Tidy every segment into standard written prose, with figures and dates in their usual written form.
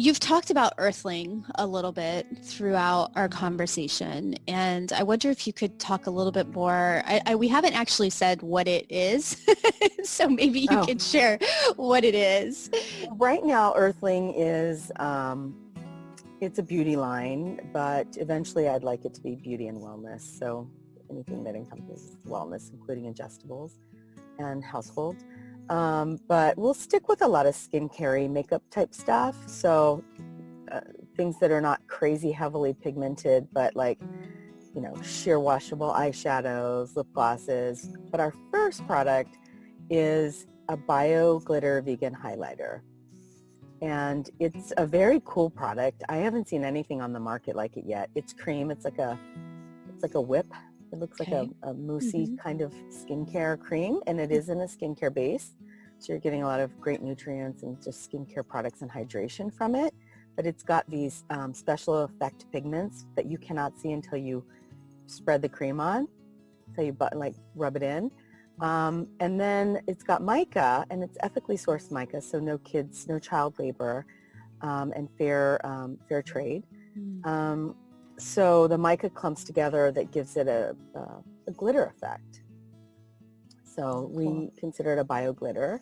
You've talked about Erthling a little bit throughout our conversation, and I wonder if you could talk a little bit more. We haven't actually said what it is, so maybe you Oh, could share what it is. right now Earthling is, it's a beauty line, but eventually I'd like it to be beauty and wellness. So anything that encompasses wellness, including ingestibles and household. But we'll stick with a lot of skincare, makeup type stuff. So things that are not crazy heavily pigmented, but like, sheer washable eyeshadows, lip glosses. But our first product is a bio glitter vegan highlighter. And it's a very cool product. I haven't seen anything on the market like it yet. It's cream. It's like a whip. It looks like Okay. a moussey kind of skincare cream, and it is in a skincare base. So you're getting a lot of great nutrients and just skincare products and hydration from it. But it's got these special effect pigments that you cannot see until you spread the cream on, until you rub it in. And then it's got mica, and it's ethically sourced mica, so no kids, no child labor, and fair trade. So the mica clumps together that gives it a glitter effect. So we consider it a bio glitter.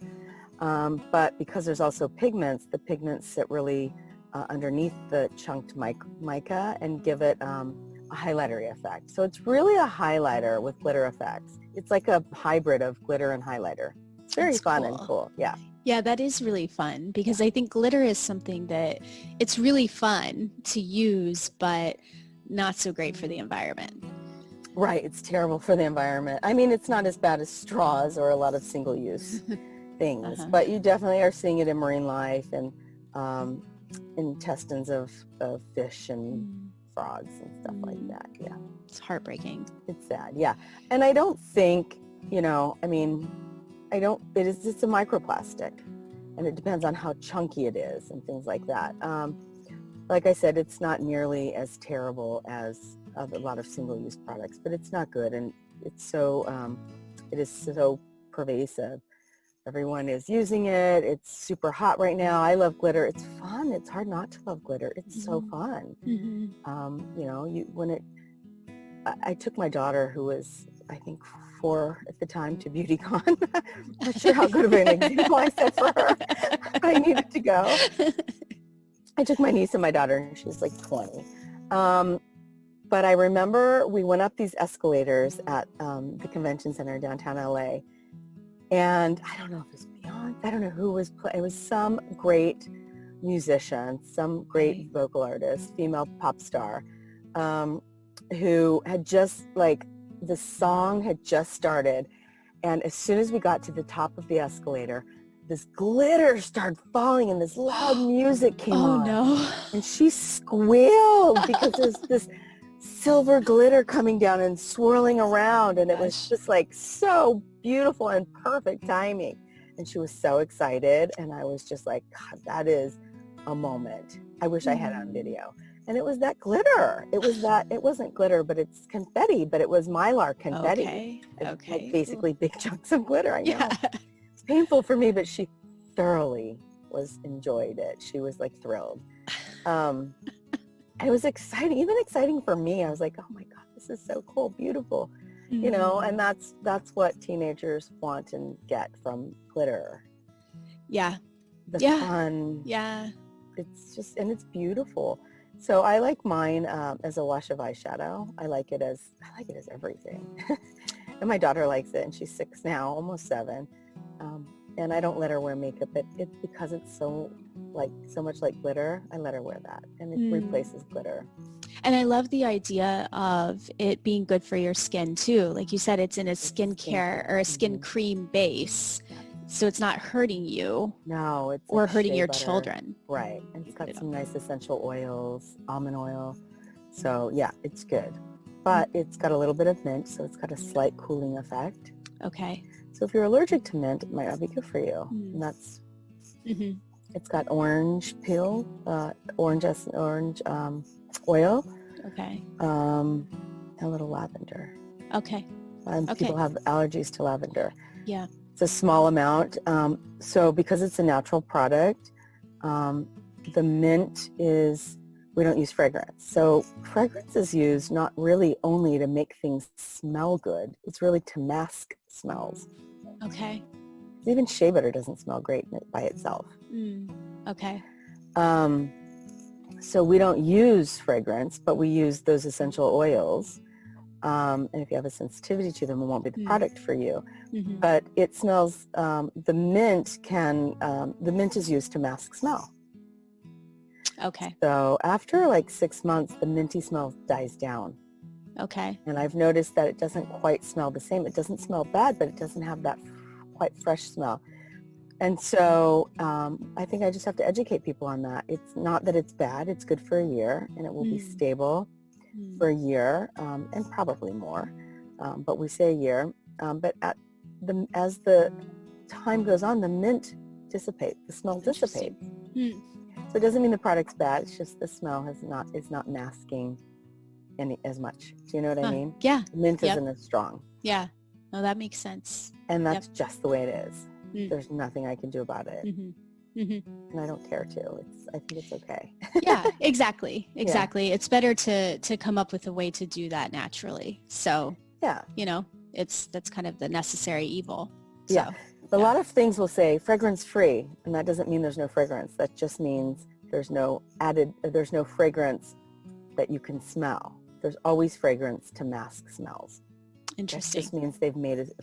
But because there's also pigments, the pigments sit really underneath the chunked mica and give it a highlighter effect. So it's really a highlighter with glitter effects. It's like a hybrid of glitter and highlighter. It's very fun and cool. Yeah. Yeah, that is really fun because I think glitter is something that it's really fun to use, but not so great for the environment. Right. It's terrible for the environment. I mean, it's not as bad as straws or a lot of single-use things, but you definitely are seeing it in marine life and intestines of fish and frogs and stuff like that. Yeah. It's heartbreaking. It's sad. Yeah. And I don't think, it's a microplastic, and it depends on how chunky it is and things like that. Like I said, it's not nearly as terrible as a lot of single-use products, but it's not good. And it's so, it is so pervasive. Everyone is using it. It's super hot right now. I love glitter. It's fun. It's hard not to love glitter. It's so fun. I took my daughter, who was, I think, 4 at the time, to BeautyCon. Not sure how good of an example I set for her. I needed to go. I took my niece and my daughter, and she was like 20. But I remember we went up these escalators at the convention center downtown LA. And I don't know if it was Beyonce, I don't know who was playing. It was some great musician, some great vocal artist, female pop star, who had just, the song had just started. And as soon as we got to the top of the escalator, this glitter started falling and this loud music came on. Oh no. And she squealed because there's this silver glitter coming down and swirling around, and it was just so beautiful and perfect timing. And she was so excited, and I was just like, God, that is a moment I wish I had on video. And it was that glitter. It wasn't glitter, but it's confetti, but it was Mylar confetti. Okay. Basically big chunks of glitter. I know. Yeah. It's painful for me, but she thoroughly enjoyed it. She was thrilled. It was exciting for me. I was like, oh my God, this is so cool, beautiful, and that's what teenagers want and get from glitter. Yeah. The fun. Yeah. It's beautiful. So I like mine as a wash of eyeshadow. I like it as everything. And my daughter likes it, and she's 6 now, almost 7. And I don't let her wear makeup, but because it's so much like glitter, I let her wear that, and it replaces glitter. And I love the idea of it being good for your skin too. Like you said, it's in a skincare or a skin cream base, so it's not hurting you. No, it's or hurting your butter. children. Right, and it's got some nice essential oils, almond oil. So yeah, it's good, but it's got a little bit of mint, so it's got a slight cooling effect. Okay. So if you're allergic to mint, it might not be good for you. And that's, it's got orange peel, orange oil. Okay. A little lavender. Okay. People have allergies to lavender. Yeah. It's a small amount. So because it's a natural product, The mint is, we don't use fragrance. So fragrance is used not really only to make things smell good. It's really to mask smells. Okay. Even shea butter doesn't smell great by itself. Okay. So we don't use fragrance, but we use those essential oils. And if you have a sensitivity to them, it won't be the product for you. But it smells, the mint is used to mask smell. Okay. So after like 6 months, the minty smell dies down. Okay. And I've noticed that it doesn't quite smell the same. It doesn't smell bad, but it doesn't have that quite fresh smell. And so I think I just have to educate people on that. It's not that it's bad. It's good for a year, and it will be stable for a year and probably more. But we say a year. But as the time goes on, the mint dissipates. The smell dissipates. So it doesn't mean the product's bad. It's just the smell is not masking as much. Do you know what I mean? Yeah. The mint isn't as strong. Yeah. No, that makes sense. And that's just the way it is. There's nothing I can do about it. And I don't care to. I think it's okay. Yeah, exactly. Exactly. It's better to come up with a way to do that naturally. So, that's kind of the necessary evil. So, A lot of things will say fragrance free, and that doesn't mean there's no fragrance. That just means there's no fragrance that you can smell. There's always fragrance to mask smells. Interesting. That just means they've made it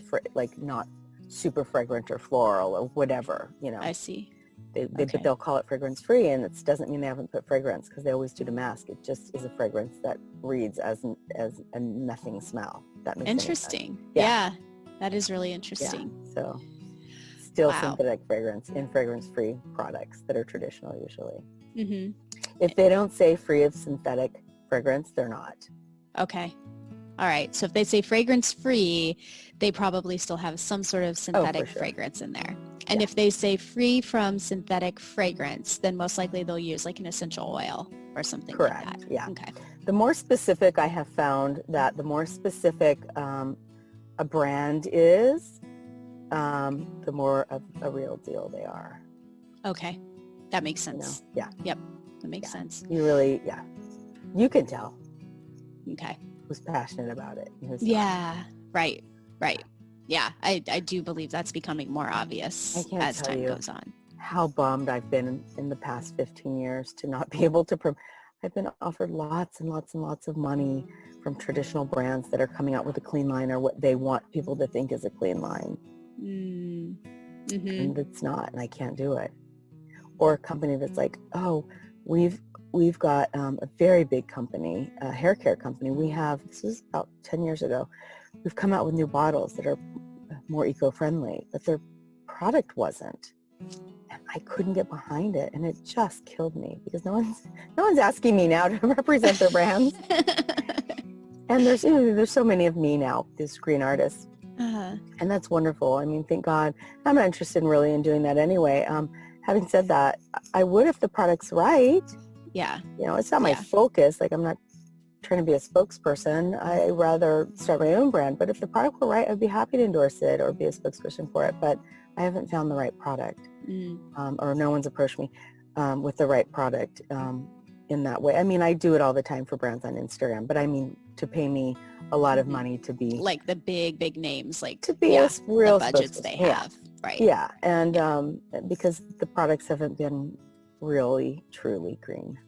not super fragrant or floral or whatever, I see. But they'll call it fragrance free, and it doesn't mean they haven't put fragrance, because they always do to mask. It just is a fragrance that reads as a nothing smell. That makes interesting. Sense. Yeah. That is really interesting. Yeah. So still synthetic fragrance in fragrance free products that are traditional usually. If they don't say free of synthetic fragrance, they're not. Okay. All right. So if they say fragrance free, they probably still have some sort of synthetic fragrance in there. And if they say free from synthetic fragrance, then most likely they'll use like an essential oil or something like that. Yeah. Okay. The more specific, I have found that the more specific a brand is, the more of a real deal they are. Okay. That makes sense. Yeah. Yep. That makes sense. You really, you can tell. Okay. Who's passionate about it. Yeah. Not. Right. Yeah. I do believe that's becoming more obvious as time goes on. How bummed I've been in the past 15 years to not be able to, I've been offered lots and lots and lots of money from traditional brands that are coming out with a clean line, or what they want people to think is a clean line. And it's not, and I can't do it. Or a company that's like, oh, we've got a very big company, a hair care company. This was about 10 years ago, we've come out with new bottles that are more eco-friendly, but their product wasn't. And I couldn't get behind it, and it just killed me, because no one's asking me now to represent their brands. And there's so many of me now, these screen artists. And that's wonderful. I mean, thank God. I'm not interested in doing that anyway. Having said that, I would if the product's right. Yeah. It's not my focus. Like, I'm not trying to be a spokesperson. I rather start my own brand. But if the product were right, I'd be happy to endorse it or be a spokesperson for it. But I haven't found the right product, or no one's approached me with the right product in that way. I mean, I do it all the time for brands on Instagram, but I mean, to pay me a lot of money to be like the big names, like to be a real the budgets they have, right? Yeah, and because the products haven't been really truly green.